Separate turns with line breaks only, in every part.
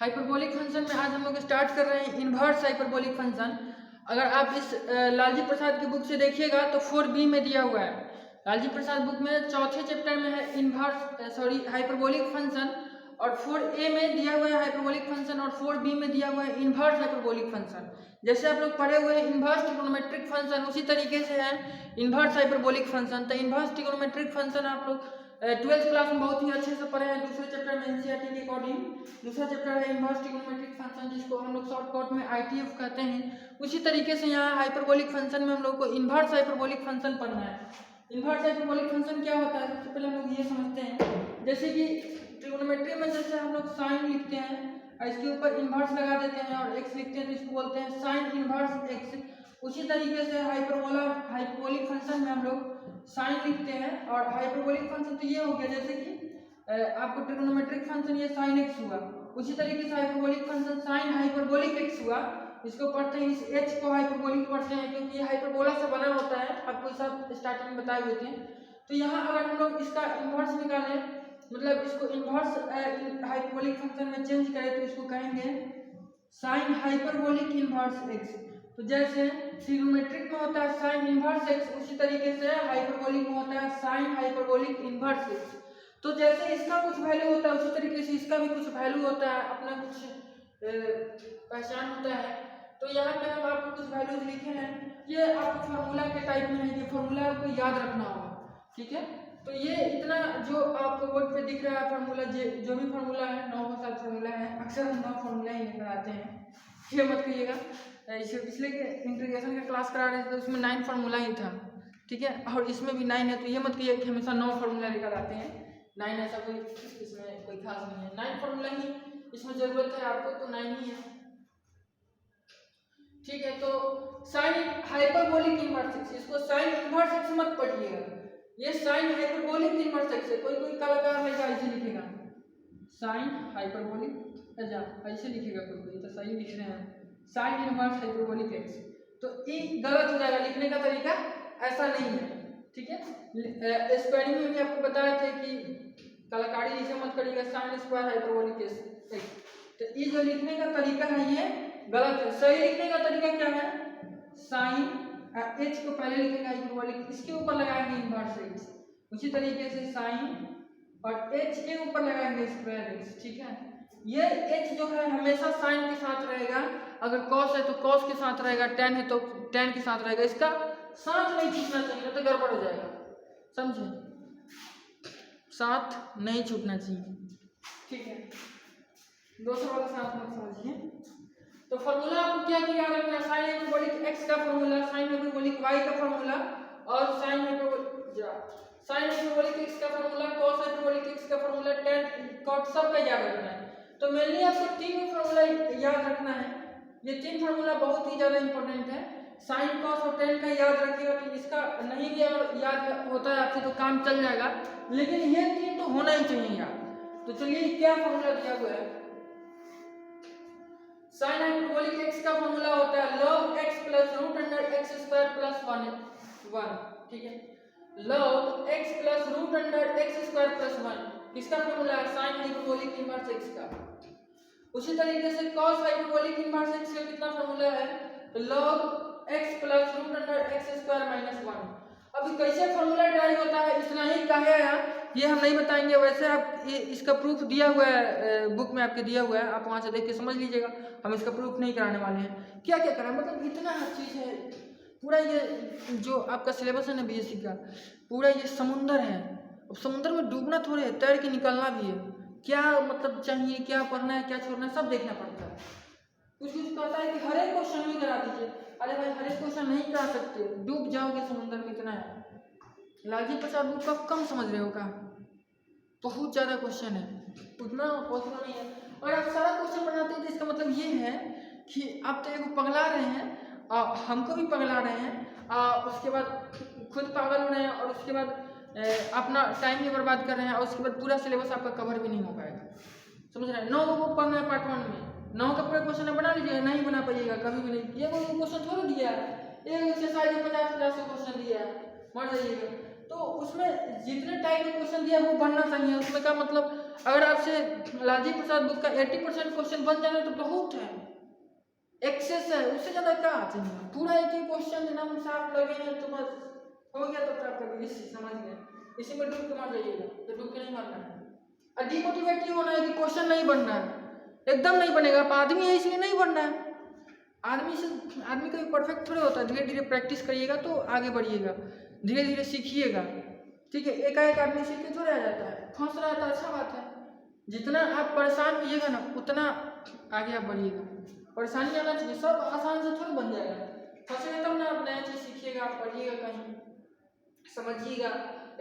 Hyperbolic function में आज हम लोग स्टार्ट कर रहे हैं इन्वर्स हाइपरबोलिक फंक्शन। अगर आप इस लालजी प्रसाद की बुक से देखिएगा तो 4B में दिया हुआ है। लालजी प्रसाद बुक में चौथे चैप्टर में है हाइपरबोलिक फंक्शन, और 4A में दिया हुआ है हाइपरबोलिक फंक्शन, और 4B में दिया हुआ है इन्वर्स हाइपरबोलिक फंक्शन। जैसे आप लोग पढ़े हुए हैं इन्वर्स ट्रिगोनोमेट्रिक फंक्शन, उसी तरीके से है इन्वर्स हाइपरबोलिक फंक्शन। तो इन्वर्स ट्रिगोनोमेट्रिक फंक्शन आप लोग 12th क्लास में बहुत ही अच्छे से पढ़े हैं। दूसरे चैप्टर में एनसीईआरटी के अकॉर्डिंग दूसरा चैप्टर है इन्वर्स ट्रिगोनोमेट्रिक फंक्शन, जिसको हम लोग शॉर्टकट में ITF कहते हैं। उसी तरीके से यहाँ हाइपरबोलिक फंक्शन में हम लोग को इन्वर्स हाइपरबोलिक फंक्शन पढ़ना है। इन्वर्स हाइपरबोलिक फंक्शन क्या होता है, सबसे पहले हम लोग ये समझते हैं। जैसे कि ट्रिगोनोमेट्री में जैसे हम लोग साइन लिखते हैं और इसके ऊपर इन्वर्स लगा देते हैं और एक्स लिखते हैं, तो इसको बोलते हैं साइन इन्वर्स एक्स। उसी तरीके से हाइपरबोलिक फंक्शन में हम लोग साइन लिखते हैं और हाइपरबोलिक फंक्शन तो ये हो गया, जैसे कि आपको ट्रिगोनोमेट्रिक फंक्शन ये साइन एक्स हुआ, उसी तरीके से hyperbolic function sine hyperbolic x हुआ। इसको पढ़ते हैं, इस एच को हाइपरबोलिक पढ़ते हैं क्योंकि ये हाइपरबोला से बना होता है, आपको सब स्टार्टिंग में बताए हुए थे। तो यहाँ अगर हम लोग इसका इन्वर्स निकालें, मतलब इसको इन्वर्स हाइपरबोलिक फंक्शन में चेंज करें, तो इसको कहेंगे साइन हाइपरबोलिक इन्वर्स एक्स। तो जैसे ट्रिगोनोमेट्रिक में होता है साइन इन्वर्स एक्स, उसी तरीके से हाइपरबोलिक में होता है साइन हाइपरबोलिक इन्वर्स एक्स। तो जैसे इसका कुछ वैल्यू होता है उसी तरीके से इसका भी कुछ वैल्यू होता है, अपना कुछ पहचान होता है। तो यहाँ पे हम आपको कुछ वैल्यूज लिखे हैं, ये आपको फार्मूला के टाइप में है, ये फार्मूला आपको याद रखना होगा, ठीक है। तो ये इतना जो आपको बोर्ड पे दिख रहा है फार्मूला, जो भी फार्मूला है 9 का साथ फार्मूला है, अक्सर हम 9 फार्मूला ही लेकर आते हैं, ये मत कहिएगा। इसे पिछले के इंटीग्रेशन का क्लास करा रहे थे तो उसमें 9 फार्मूला ही था, ठीक है, और इसमें भी 9 है। तो ये मत कहिए कि हमेशा 9 फार्मूला लेकर आते हैं, 9 ऐसा कोई इसमें कोई खास नहीं है, 9 फार्मूला ही इसमें जरूरत है आपको, तो 9 ही है, ठीक है। तो साइन हाइपरबोलिक इन्वर्स एक्स, इसको साइन इन्वर्स एक्स मत पढ़िएगा, ये साइन हाइपरबोलिक इन्वर्स एक्स है। कोई कोई कलाकार लेगा ऐसे लिखेगा साइन हाइपरबोलिक, ऐसे लिखेगा कोई कोई, तो सही लिख रहे हैं साइन इन्वर्स हाइपरबोलिक एक्स, तो ये गलत हो जाएगा, लिखने का तरीका ऐसा नहीं है, ठीक है। स्क्वायरिंग में भी आपको बताए थे कि कलाकारी इसे मत करिएगा साइन स्क्वायर हाइपरबोलिक एक्स। तो ये जो लिखने का तरीका है ये गलत है। सही लिखने का तरीका क्या है, साइन एच को पहले लिखेगा हाइपरबोलिक, इसके ऊपर लगाएंगे इन्वर्स एक्स, उसी तरीके से साइन और एच के ऊपर लगाएंगे स्क्वायर एक्स, ठीक है। ये एच जो है हमेशा साइन के साथ रहेगा, अगर कॉस है तो कॉस के साथ रहेगा, टेन है तो टेन के साथ रहेगा, इसका साथ नहीं छूटना चाहिए, तो गड़बड़ हो जाएगा, समझे, साथ नहीं छूटना चाहिए, ठीक है। दूसरा वाला साथ मत समझिए। तो फॉर्मूला आपको क्या क्या याद रखना है, साइन हाइपरबोलिक एक्स का फॉर्मूला, साइन हाइपरबोलिक वाई का फॉर्मूला, और साइन हाइपरबोलिक एक्स का फॉर्मूला, कॉस हाइपरबोलिक एक्स का फॉर्मूला, टेन कॉट सब का याद रखना है। तो मेनली आपको 3 फॉर्मूला याद रखना है, ये 3 फार्मूला बहुत ही ज़्यादा इंपॉर्टेंट है। साइन कॉस और टेन का याद रखिएगा, तो इसका नहीं भी अगर याद होता है आपसे तो काम चल जाएगा, लेकिन ये 3 तो होना ही चाहिए याद। तो चलिए क्या फॉर्मूला दिया हुआ है, साइन हाइपरबोलिक एक्स का फॉर्मूला होता है log x plus root under x square plus 1, ठीक है, log x plus root under x square plus 1, इसका फॉर्मूला है साइन हाइपरबोलिक इन्वर्स एक्स का। उसी तरीके से cos हाइपरबोलिक इन्वर्स एक्स का कितना फॉर्मूला है, तो log x plus root under x square minus 1। अब कैसे फॉर्मूला ड्राइव होता है इतना ही कहा है, ये हम नहीं बताएंगे, वैसे आप इसका प्रूफ दिया हुआ है बुक में आपके दिया हुआ है, आप वहाँ से देख के समझ लीजिएगा, हम इसका प्रूफ नहीं कराने वाले हैं। क्या क्या करा, मतलब इतना चीज़ है, पूरा ये जो आपका सिलेबस है ना BSc का, पूरा ये समुंदर है, अब समुंदर में डूबना थोड़े है, तैर के निकलना भी है, क्या मतलब चाहिए, क्या पढ़ना है, क्या छोड़ना है, सब देखना पड़ता है। कुछ कुछ कहता है कि हर एक क्वेश्चन में करा दीजिए, अरे भाई हर एक क्वेश्चन नहीं करा सकते, डूब जाओगे समुद्र में, इतना है। लालजी प्रसाद बुक का कम समझ रहे हो का, बहुत ज़्यादा क्वेश्चन है, उतना पॉसिबल नहीं है। और आप सारा क्वेश्चन बनाते हैं तो इसका मतलब ये है कि आप तो एक पगला रहे हैं, हमको भी पगला रहे हैं, उसके बाद खुद पागल हो रहे हैं, और उसके बाद अपना टाइम भी बर्बाद कर रहे हैं, और उसके बाद पूरा सिलेबस आपका कवर भी नहीं हो पाएगा, समझ रहे हैं। 9 को पढ़ना है पार्ट 1 में, 9 का पूरा क्वेश्चन बना लीजिएगा, नहीं बना पाइएगा कभी भी नहीं, ये कोई क्वेश्चन थोड़ा दिया है, एक एक्सरसाइज में 50 क्वेश्चन दिया है, मर जाइएगा। तो उसमें जितने टाइप के क्वेश्चन दिया है वो बनना चाहिए, उसमें का मतलब अगर आपसे लालजी प्रसाद बुक का 80% क्वेश्चन बन जाए तो बहुत है, एक्सेस है, उससे ज़्यादा क्या चाहिए। पूरा एक ही क्वेश्चन एकदम साफ लगे हैं तो बस हो गया, तो प्राप्त कर समझ गए। इसी में डूब के मार जाइएगा, तो डूब के नहीं मारना है। और डिमोटिवेट क्यों होना है कि क्वेश्चन नहीं बनना है, एकदम नहीं बनेगा। आप आदमी है इसलिए नहीं बनना है। आदमी कोई परफेक्ट थोड़े होता है। धीरे धीरे प्रैक्टिस करिएगा तो आगे बढ़िएगा, धीरे धीरे सीखिएगा, ठीक है। एकाएक आदमी सीख के थोड़े आ जाता है। फंस रहा था अच्छा बात है, जितना आप परेशान होइएगा ना उतना आगे आप बढ़िएगा। परेशानी आना चाहिए, सब आसान से थोड़ा बन जाएगा। फंसेगा तब ना आप नया चीज़ सीखिएगा, आप पढ़िएगा, कहीं समझिएगा,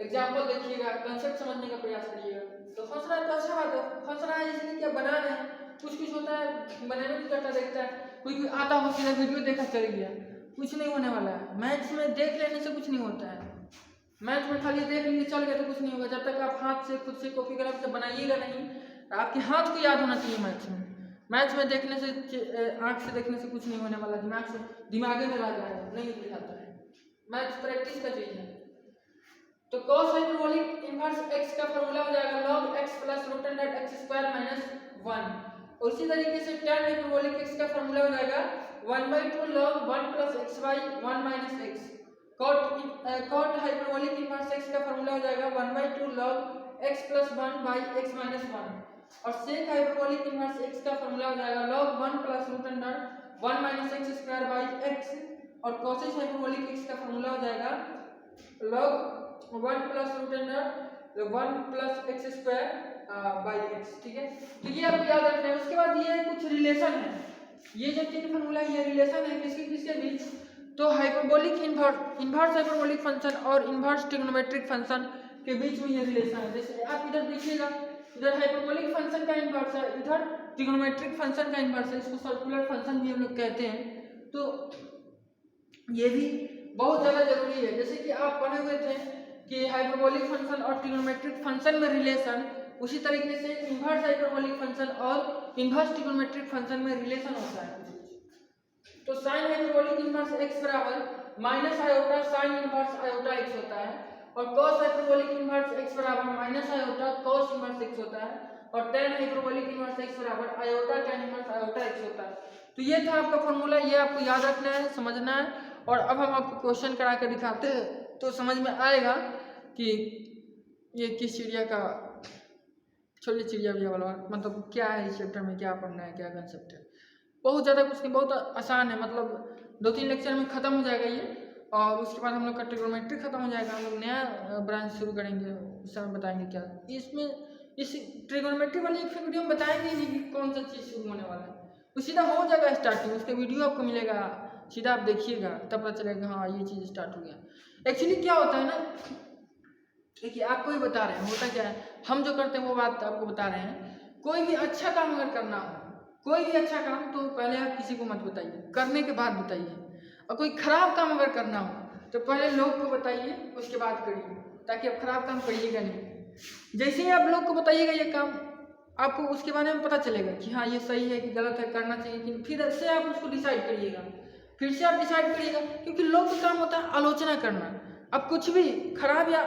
एग्जाम्पल देखिएगा, कंसेप्ट समझने का प्रयास करिएगा। तो फंस रहा है तो अच्छा बात है। फंस रहा है इसलिए क्या बना रहे हैं, कुछ होता है बनाने भी करता देखता है, कोई आता हो सीधा वीडियो देखा चल गया, कुछ नहीं होने वाला है। मैथ्स में देख लेने से कुछ नहीं होता है। मैथ में खाली देख लिए चल गया तो कुछ नहीं होगा। जब तक आप हाथ से खुद से कॉपी कलम से बनाइएगा नहीं, आपके हाथ को याद होना चाहिए। मैथ्स में देखने से, आँख से देखने से कुछ नहीं होने वाला, दिमाग से दिमागे में आ जाएगा, नहीं बुझाता है। मैथ्स प्रैक्टिस का चीज़ है। तो cos हाइपरबोलिक इनवर्स x का फॉर्मूला हो जाएगा log x plus root under x square minus 1। उसी तरीके से tan हाइपरबोलिक x का फॉर्मूला हो जाएगा 1/2 log 1 plus x by 1 minus x। cot hyperbolic inverse x का फॉर्मूला हो जाएगा 1/2 log x plus 1 by x minus 1। और sec हाइपरबोलिक इनवर्स x का फॉर्मूला हो जाएगा log 1 plus root under 1 minus x square by x। और cosec hyperbolic x का formula हो जाएगा log 1 plus root under 1 plus x square by x, ठीक है। तो ये आपको याद रखना है। उसके बाद ये कुछ रिलेशन है, ये जो तीन फॉर्मूला ये रिलेशन है किसके बीच, तो हाइपरबोलिक इन्वर्स हाइपरबोलिक फंक्शन और इन्वर्स ट्रिग्नोमेट्रिक फंक्शन के बीच में ये रिलेशन है। जैसे आप इधर देखिएगा, इधर हाइपरबोलिक फंक्शन का इन्वर्स है, इधर ट्रिग्नोमेट्रिक फंक्शन का इन्वर्स है। इसको सर्कुलर फंक्शन भी हम लोग कहते हैं। तो ये भी बहुत ज़्यादा जरूरी है। जैसे कि आप पढ़े हुए थे कि हाइपरबोलिक फंक्शन और ट्रिग्नोमेट्रिक फंक्शन में रिलेशन, उसी तरीके से इन्वर्स हाइपरबोलिक फंक्शन और इन्वर्स ट्रिग्नोमेट्रिक फंक्शन में रिलेशन होता है। तो साइन हाइपरबोलिक इन्वर्स x बराबर minus iota sine inverse iota x होता है, और कॉस हाइपरबोलिक इन्वर्स x बराबर minus iota cos inverse x होता है, और tan हाइपरबोलिक इन्वर्स x बराबर iota tan inverse iota x होता है। तो ये था आपका फॉर्मूला, ये आपको याद रखना है, समझना है। और अब हम आपको क्वेश्चन करा कर दिखाते हैं तो समझ में आएगा कि ये किस चिड़िया का, छोटी चिड़िया भी वाला, मतलब क्या है इस चैप्टर में, क्या पढ़ना है, क्या कंसेप्ट है। बहुत ज़्यादा कुछ नहीं, बहुत आसान है। मतलब 2-3 लेक्चर में ख़त्म हो जाएगा ये, और उसके बाद हम लोग का ट्रिग्नोमेट्री खत्म हो जाएगा। हम लोग नया ब्रांच शुरू करेंगे, उस समय बताएंगे क्या इसमें। इस ट्रिग्नोमेट्री वाली एक वीडियो में बताएंगे नहीं कि कौन सा चीज़ शुरू होने वाला है, वो सीधा हो जाएगा स्टार्टिंग, उसका वीडियो आपको मिलेगा, सीधा आप देखिएगा तब पता चलेगा हाँ ये चीज़ स्टार्ट हो गया। एक्चुअली क्या होता है ना, देखिए आपको ही बता रहे हैं होता क्या है, हम जो करते हैं वो बात आपको बता रहे हैं। कोई भी अच्छा काम अगर करना हो, कोई भी अच्छा काम, तो पहले आप किसी को मत बताइए, करने के बाद बताइए। और कोई खराब काम अगर करना हो तो पहले लोग को बताइए, उसके बाद करिए, ताकि आप खराब काम करिएगा नहीं। जैसे ही आप लोग को बताइएगा ये काम, आपको उसके बारे में पता चलेगा कि हाँ ये सही है कि गलत है, करना चाहिए कि, फिर से आप उसको डिसाइड करिएगा, फिर से आप डिसाइड करिएगा। क्योंकि लोग का काम होता है आलोचना करना। अब कुछ भी खराब या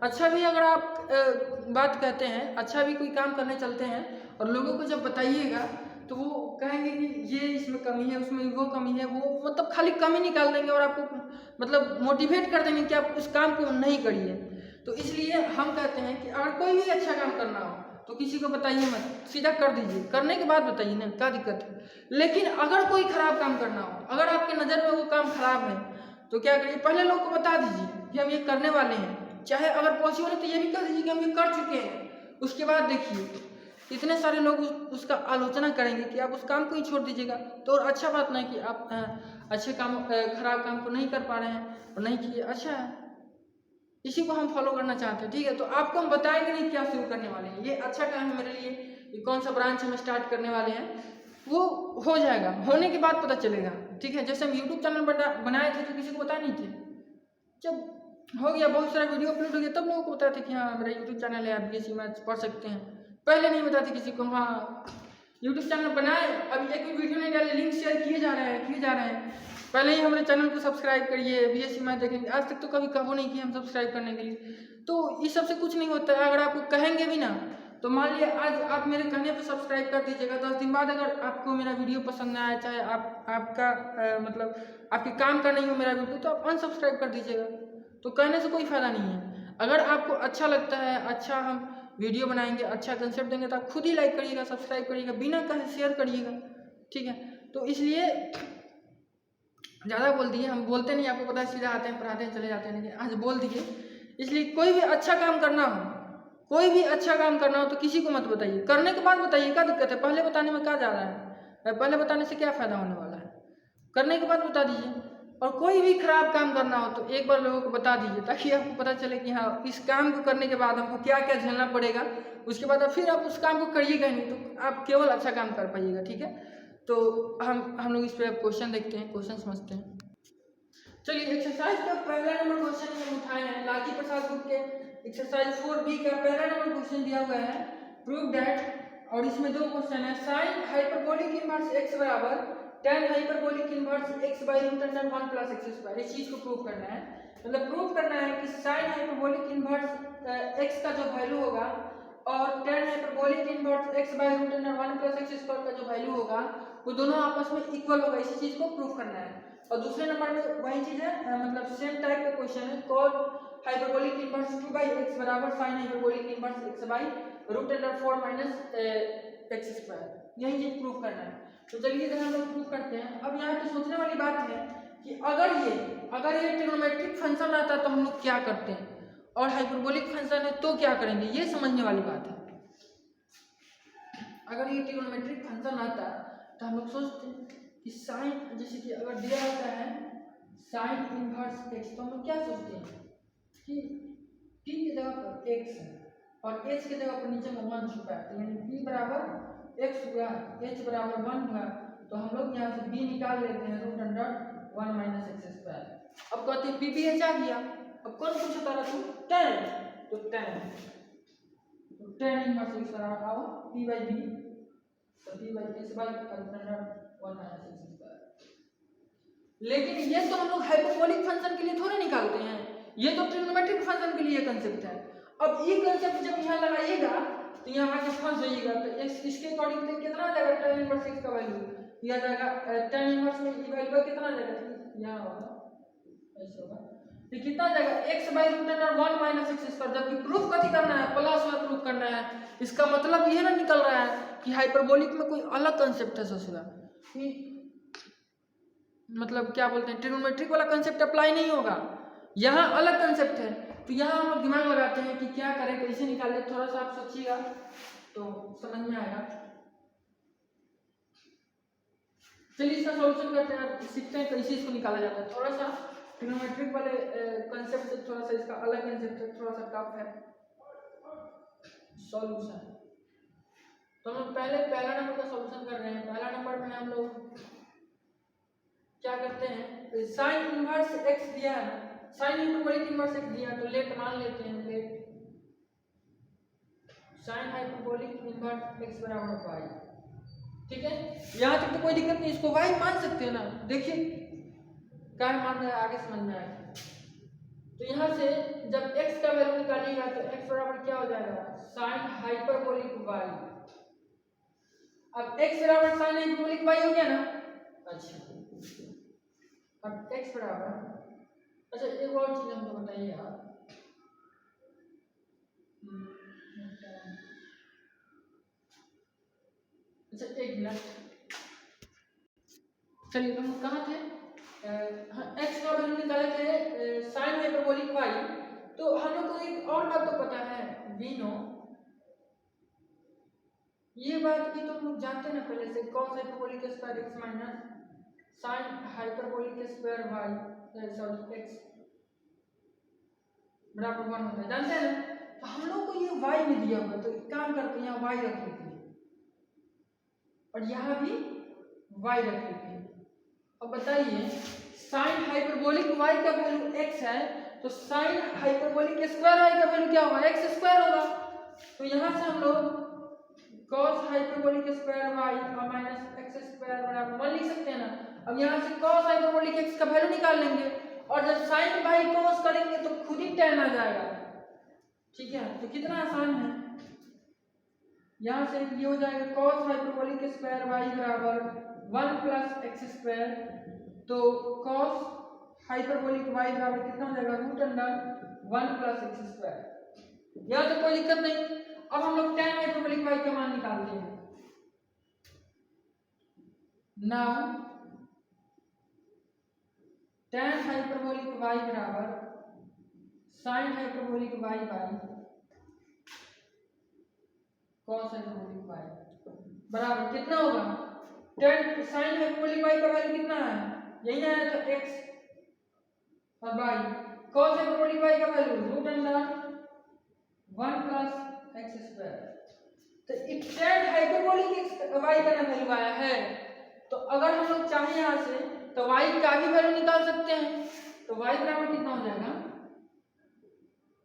अच्छा भी अगर आप बात कहते हैं, अच्छा भी कोई काम करने चलते हैं और लोगों को जब बताइएगा तो वो कहेंगे कि ये इसमें कमी है, उसमें वो कमी है, वो मतलब खाली कमी निकाल देंगे और आपको मतलब मोटिवेट कर देंगे कि आप उस काम को नहीं करिए। तो इसलिए हम कहते हैं कि अगर कोई भी अच्छा काम करना हो तो किसी को बताइए मत, सीधा कर दीजिए, करने के बाद बताइए ना, क्या दिक्कत है। लेकिन अगर कोई खराब काम करना हो, अगर आपके नज़र में वो काम खराब है तो क्या करिए, पहले लोग को बता दीजिए कि हम ये करने वाले हैं, चाहे अगर पॉसिबल है तो ये भी कह दीजिए कि हम ये कर चुके हैं। उसके बाद देखिए इतने सारे लोग उसका आलोचना करेंगे कि आप उस काम को ही छोड़ दीजिएगा। तो और अच्छा बात नहीं कि आप अच्छे काम खराब काम को नहीं कर पा रहे हैं और नहीं किए, अच्छा है, इसी को हम फॉलो करना चाहते हैं, ठीक है। तो आपको हम बताएंगे नहीं क्या शुरू करने वाले हैं, ये अच्छा काम है मेरे लिए, ये कौन सा ब्रांच हम स्टार्ट करने वाले हैं, वो हो जाएगा, होने के बाद पता चलेगा, ठीक है। जैसे हम यूट्यूब चैनल बनाए थे तो किसी को बताए नहीं थे, जब हो गया, बहुत सारा वीडियो अपलोड हो गया, तब लोगों को बताते थे कि हाँ मेरा यूट्यूब चैनल है, आप बीएससी मैथ्स पढ़ सकते हैं। पहले नहीं बताते किसी को। हाँ यूट्यूब चैनल बनाए, अभी एक भी वीडियो नहीं डाले, लिंक शेयर किए जा रहे हैं। पहले ही हमारे चैनल को सब्सक्राइब करिए, बीएससी मैथ देखेंगे। आज तक तो कभी कहो नहीं कि हम सब्सक्राइब करने के लिए, तो इस सब से कुछ नहीं होता है। अगर आपको कहेंगे भी ना तो मान लिया आज आप मेरे कहने पे सब्सक्राइब कर दीजिएगा, 10 दिन बाद अगर आपको मेरा वीडियो पसंद ना आए, चाहे आपका मतलब आपके काम का नहीं हो मेरा वीडियो, तो आप अनसब्सक्राइब कर दीजिएगा। तो कहने से कोई फ़ायदा नहीं है। अगर आपको अच्छा लगता है, अच्छा हम वीडियो बनाएंगे, अच्छा कंसेप्ट देंगे, तो आप खुद ही लाइक करिएगा, सब्सक्राइब करिएगा, बिना कहे शेयर करिएगा, ठीक है। तो इसलिए ज़्यादा बोल दिए, हम बोलते नहीं, आपको पता है, सीधा आते हैं, पढ़ाते हैं, चले जाते हैं, लेकिन आज बोल दिए। इसलिए कोई भी अच्छा काम करना हो, कोई भी अच्छा काम करना हो तो किसी को मत बताइए, करने के बाद बताइए, क्या दिक्कत है? पहले बताने में क्या जा रहा है? पहले बताने से क्या फ़ायदा होने वाला है? करने के बाद बता दीजिए। और कोई भी खराब काम करना हो तो एक बार लोगों को बता दीजिए, ताकि आपको पता चले कि हाँ, इस काम को करने के बाद हमको क्या क्या झेलना पड़ेगा। उसके बाद फिर आप उस काम को करिएगा नहीं, तो आप केवल अच्छा काम कर पाइएगा, ठीक है। तो हम लोग इस पर क्वेश्चन देखते हैं, क्वेश्चन समझते हैं। चलिए, एक्सरसाइज का पहला नंबर क्वेश्चन हम उठाए हैं लालजी प्रसाद बुक के एक्सरसाइज 4B का पहला नंबर क्वेश्चन दिया हुआ है, प्रूव दैट। और इसमें दो क्वेश्चन है, साइन हाइपरबोलिक इनवर्स x बराबर tan hyperbolic inverse x by root under 1 plus x square. इस चीज को प्रूव करना है, मतलब प्रूव करना है कि साइन हाइपरबोलिक इनवर्स x का जो वैल्यू होगा और tan hyperbolic inverse x by root under 1 plus x square का जो वैल्यू होगा वो दोनों आपस में इक्वल होगा। इसी चीज को प्रूव करना है। और दूसरे नंबर में वही चीज है, मतलब सेम टाइप का क्वेश्चन है, cos हाइपरबोलिक इनवर्स 2/x बराबर sin hyperbolic inverse x by root under 4 minus x square. यही चीज प्रूव करना है। तो चलिए इधर हम लोग प्रूव करते हैं। अब यहाँ पे सोचने वाली बात है कि अगर ये ट्रिग्नोमेट्रिक फंक्शन आता तो हम लोग क्या करते हैं, और हाइपरबोलिक फंक्शन है तो क्या करेंगे, ये समझने वाली बात है। अगर ये ट्रिग्नोमेट्रिक फंक्शन आता तो हम लोग सोचते हैं कि साइन, जैसे कि अगर दिया होता है साइन इनवर्स एक्स, तो हम लोग क्या सोचते हैं कि t की जगह पर x है और h की जगह पर नीचे में 1 छुपा है, तो यानी p बराबर x हुआ, h बराबर 1 हुआ, तो हम लोग यहाँ से b निकाल लेते हैं root under 1 minus x square. अब कहते हैं p p h आ गया। अब कौन पूछा था तू? tan, तो tan इनवर्स x बराबर आओ p बाई b, तो p by h by root under 1 minus x square. लेकिन ये तो हम लोग हाइपरबोलिक फंक्शन के लिए थोड़े निकालते हैं, ये तो ट्रिग्नोमेट्रिक फंक्शन के लिए कंसेप्ट है। अब ये कंसेप्ट जब यहाँ लगाइएगा तो यहाँ आके फंस जाइएगा, तो इसके अकॉर्डिंग तो कितना आ जाएगा tan इनवर्स x का वैल्यू, यह जाएगा tan इनवर्स में ये वैल्यू कितना आ जाएगा, यहाँ होगा, ऐसे होगा, तो कितना आ जाएगा x by root under 1 minus x square. जबकि प्रूफ कथी करना है, प्लस में प्रूफ करना है। इसका मतलब ये ना निकल रहा है कि हाइपरबोलिक में कोई अलग कंसेप्ट है ससुरा, मतलब क्या बोलते हैं, ट्रिग्नोमेट्रिक वाला कंसेप्ट अप्लाई नहीं होगा, यहाँ अलग कंसेप्ट है। तो यहाँ हम लोग दिमाग लगाते हैं कि क्या करें, कैसे निकाले, थोड़ा सा आप सोचिएगा तो समझ में आएगा। चलिए इसका सॉल्यूशन करते हैं, सीखते हैं कैसे इसको निकाला जाता है। थोड़ा सा ट्रिग्नोमेट्रिक वाले कंसेप्ट से थोड़ा सा इसका अलग कंसेप्ट है, थोड़ा सा टफ है सॉल्यूशन। तो हम लोग पहले पहला नंबर का सॉल्यूशन कर रहे हैं। पहला नंबर में हम लोग क्या करते हैं, साइन इनवर्स x दिया है, साइन हाइपरबोलिक इनवर्स x दिया, तो लेट मान लेते हैं, late sign hyperbolic inverse x बराबर y, ठीक है। यहाँ तक तो कोई दिक्कत नहीं, इसको y मान सकते हैं ना, देखिए क्या मान रहा है, आगे समझ में आएगा। तो यहाँ से जब x का वैल्यू निकालिएगा तो x बराबर क्या हो जाएगा, साइन हाइपरबोलिक y। अब x बराबर साइन हाइपरबोलिक y हो गया ना। अच्छा, अब x बराबर, अच्छा एक और चीज हमको बताइए आप, अच्छा एक मिनट, चलिए हम कहाँ थे, हाँ x का वैल्यू निकाले थे साइन हाइपरबोलिक y। तो हम लोग को एक और बात तो पता है, वी नो, ये बात भी तो हम लोग जानते हैं ना पहले से, cos hyperbolic square x minus sine hyperbolic square y, sorry x बराबर 1 होता है, जानते हैं ना। तो हम लोग को ये y में दिया हुआ, तो एक काम करते हैं, यहाँ y रख लेते हैं और यहाँ भी y रख लेते हैं। अब बताइए, साइन हाइपरबोलिक y का वैल्यू x है, तो साइन हाइपरबोलिक स्क्वायर y का वैल्यू क्या होगा, x स्क्वायर होगा। तो यहाँ से हम लोग cos hyperbolic square y minus x square बराबर 1 लिख सकते हैं ना। अब यहाँ से cos हाइपरबोलिक x का वैल्यू निकाल लेंगे, और जब साइन बाई cos करेंगे तो खुद ही tan आ जाएगा, ठीक है। तो कितना आसान है, यहाँ से ये हो जाएगा cos हाइपरबोलिक स्क्वायर y बराबर 1 प्लस एक्स स्क्वायर। तो cos हाइपरबोलिक y बराबर कितना हो जाएगा root under 1 plus x square. यहाँ तो कोई दिक्कत नहीं। अब हम लोग tan हाइपरबोलिक y का मान निकालते हैं। नाउ tan हाइपरबोलिक y बराबर sin hyperbolic y by cos hyperbolic y बराबर कितना होगा? tan sin हाइपरबोलिक y का वैल्यू कितना है? यही है तो x और y। cos हाइपरबोलिक y का value root under 1 plus x square. तो tan हाइपरबोलिक y का वैल्यू आया है, तो अगर हम लोग चाहें यहाँ से तो y का भी वैल्यू निकाल सकते हैं। तो y बराबर कितना हो जाएगा?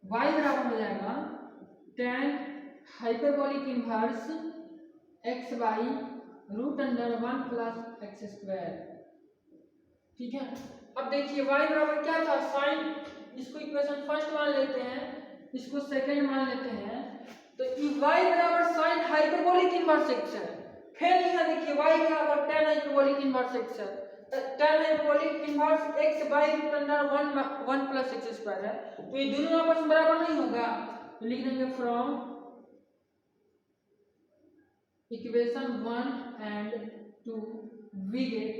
y बराबर हो जाएगा tan hyperbolic inverse x by root under 1 plus x square. ठीक है, अब देखिए y बराबर क्या था? साइन, इसको इक्वेशन फर्स्ट मान लेते हैं, इसको सेकंड मान लेते हैं। तो y बराबर साइन हाइपरबोलिक इनवर्स एक्स है। फिर यहाँ देखिए y बराबर tan हाइपरबोलिक इनवर्स एक्स है। tan hyperbolic inverse x by root under 1 plus x square है। तो ये दोनों आपस में बराबर नहीं होगा, तो लिख देंगे from equation 1 and 2 we get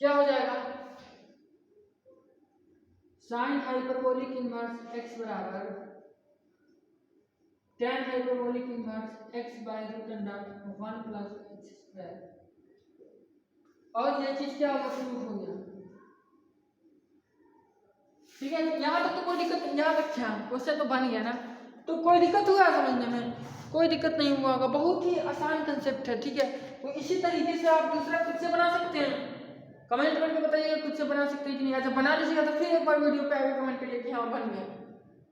क्या हो जाएगा? साइन हाइपरबोलिक इनवर्स x बराबर tan hyperbolic inverse x by root under 1 plus x square. और ये चीज क्या होगा? प्रूफ हो गया। ठीक है, यहाँ तक तो कोई दिक्कत नहीं। यहाँ तक क्या क्वेश्चन तो बन गया ना, तो कोई दिक्कत हुआ समझने में? कोई दिक्कत नहीं हुआ होगा, बहुत ही आसान कंसेप्ट है। ठीक है, तो इसी तरीके से आप दूसरा खुद से बना सकते हैं। कमेंट करके बताइए खुद से बना सकते हैं कि नहीं। अच्छा बना लीजिएगा तो फिर एक बार वीडियो पे आगे कमेंट करिए कि हाँ बन गया।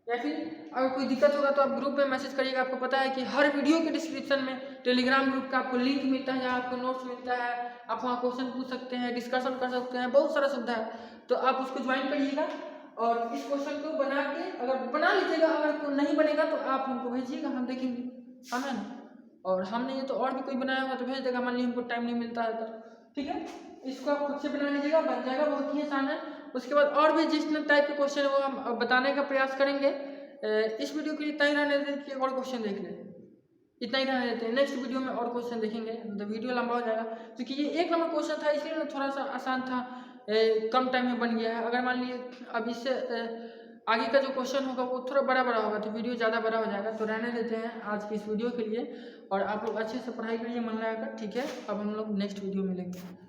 या फिर अगर कोई दिक्कत होगा तो आप ग्रुप में मैसेज करिएगा। आपको पता है कि हर वीडियो के डिस्क्रिप्शन में टेलीग्राम ग्रुप का आपको लिंक मिलता है, जहाँ आपको नोट्स मिलता है, आप वहाँ क्वेश्चन पूछ सकते हैं, डिस्कशन कर सकते हैं, बहुत सारा सुविधा है। तो आप उसको ज्वाइन करिएगा और इस क्वेश्चन को बना के अगर बना लीजिएगा, अगर नहीं बनेगा तो आप हमको भेजिएगा, हम देखेंगे, है ना। और हम नहीं है तो और भी कोई बनाया होगा तो भेज देगा, मान लीजिए हमको टाइम नहीं मिलता है तो। ठीक है, इसको आप खुद से बना लीजिएगा, बन जाएगा, बहुत ही आसान है। उसके बाद और भी जिस टाइप के क्वेश्चन है वो हम बताने का प्रयास करेंगे। इस वीडियो के लिए इतना ही रहने देते हैं कि और क्वेश्चन देख लें, इतना ही रहने देते हैं। नेक्स्ट वीडियो में और क्वेश्चन देखेंगे, तो वीडियो लंबा हो जाएगा, क्योंकि ये 1 नंबर क्वेश्चन था इसलिए थोड़ा सा आसान था, कम टाइम में बन गया है। अगर मान लीजिए अब इससे आगे का जो क्वेश्चन होगा वो थोड़ा बड़ा होगा तो वीडियो ज़्यादा बड़ा हो जाएगा। तो रहने देते हैं आज की इस वीडियो के लिए, और आप लोग अच्छे से पढ़ाई करिए मन लगाकर। ठीक है, अब हम लोग नेक्स्ट वीडियो में मिलेंगे।